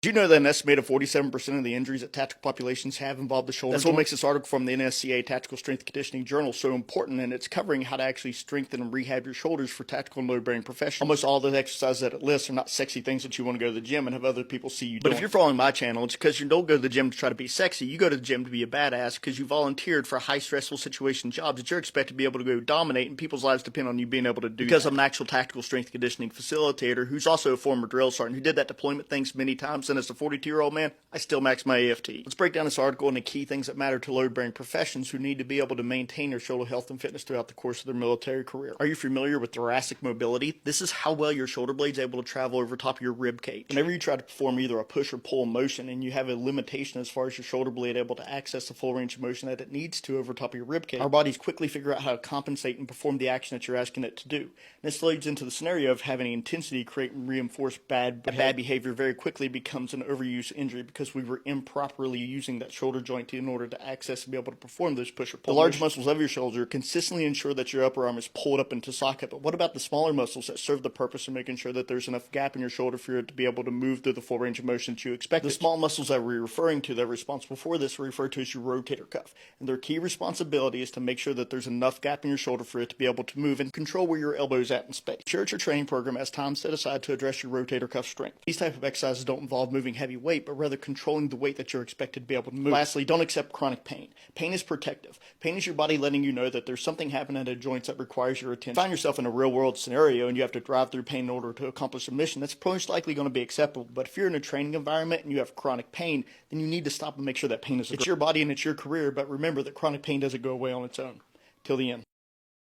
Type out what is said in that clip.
Did you know that an estimated 47% of the injuries that tactical populations have involved the shoulder? That's what makes this article from the NSCA Tactical Strength Conditioning Journal so important, and it's covering how to actually strengthen and rehab your shoulders for tactical and load-bearing professionals. Almost all the exercises that it lists are not sexy things that you want to go to the gym and have other people see you doing. But if you're following my channel, it's because you don't go to the gym to try to be sexy. You go to the gym to be a badass because you volunteered for high stressful situation jobs that you're expected to be able to go dominate, and people's lives depend on you being able to do that. Because I'm an actual tactical strength conditioning facilitator who's also a former drill sergeant who did that deployment things many times, and as a 42-year-old man, I still max my AFT. Let's break down this article into key things that matter to load-bearing professions who need to be able to maintain their shoulder health and fitness throughout the course of their military career. Are you familiar with thoracic mobility? This is how well your shoulder blade is able to travel over top of your rib cage. Whenever you try to perform either a push or pull motion and you have a limitation as far as your shoulder blade able to access the full range of motion that it needs to over top of your rib cage, our bodies quickly figure out how to compensate and perform the action that you're asking it to do. And this leads into the scenario of having intensity create and reinforce bad behavior very quickly becomes an overuse injury because we were improperly using that shoulder joint in order to access and be able to perform those push or pull. The large muscles of your shoulder consistently ensure that your upper arm is pulled up into socket, but what about the smaller muscles that serve the purpose of making sure that there's enough gap in your shoulder for it to be able to move through the full range of motion that you expect? The small muscles that we're referring to that are responsible for this are referred to as your rotator cuff, and their key responsibility is to make sure that there's enough gap in your shoulder for it to be able to move and control where your elbow is at in space. Sure, your training program has time set aside to address your rotator cuff strength. These type of exercises don't involve moving heavy weight, but rather controlling the weight that you're expected to be able to move. Lastly, don't accept chronic pain. Pain is protective. Pain is your body letting you know that there's something happening at the joints that requires your attention. If you find yourself in a real world scenario and you have to drive through pain in order to accomplish a mission, that's most likely going to be acceptable. But if you're in a training environment and you have chronic pain, then you need to stop and make sure that pain is addressed. It's your body and it's your career, but remember that chronic pain doesn't go away on its own. Till the end.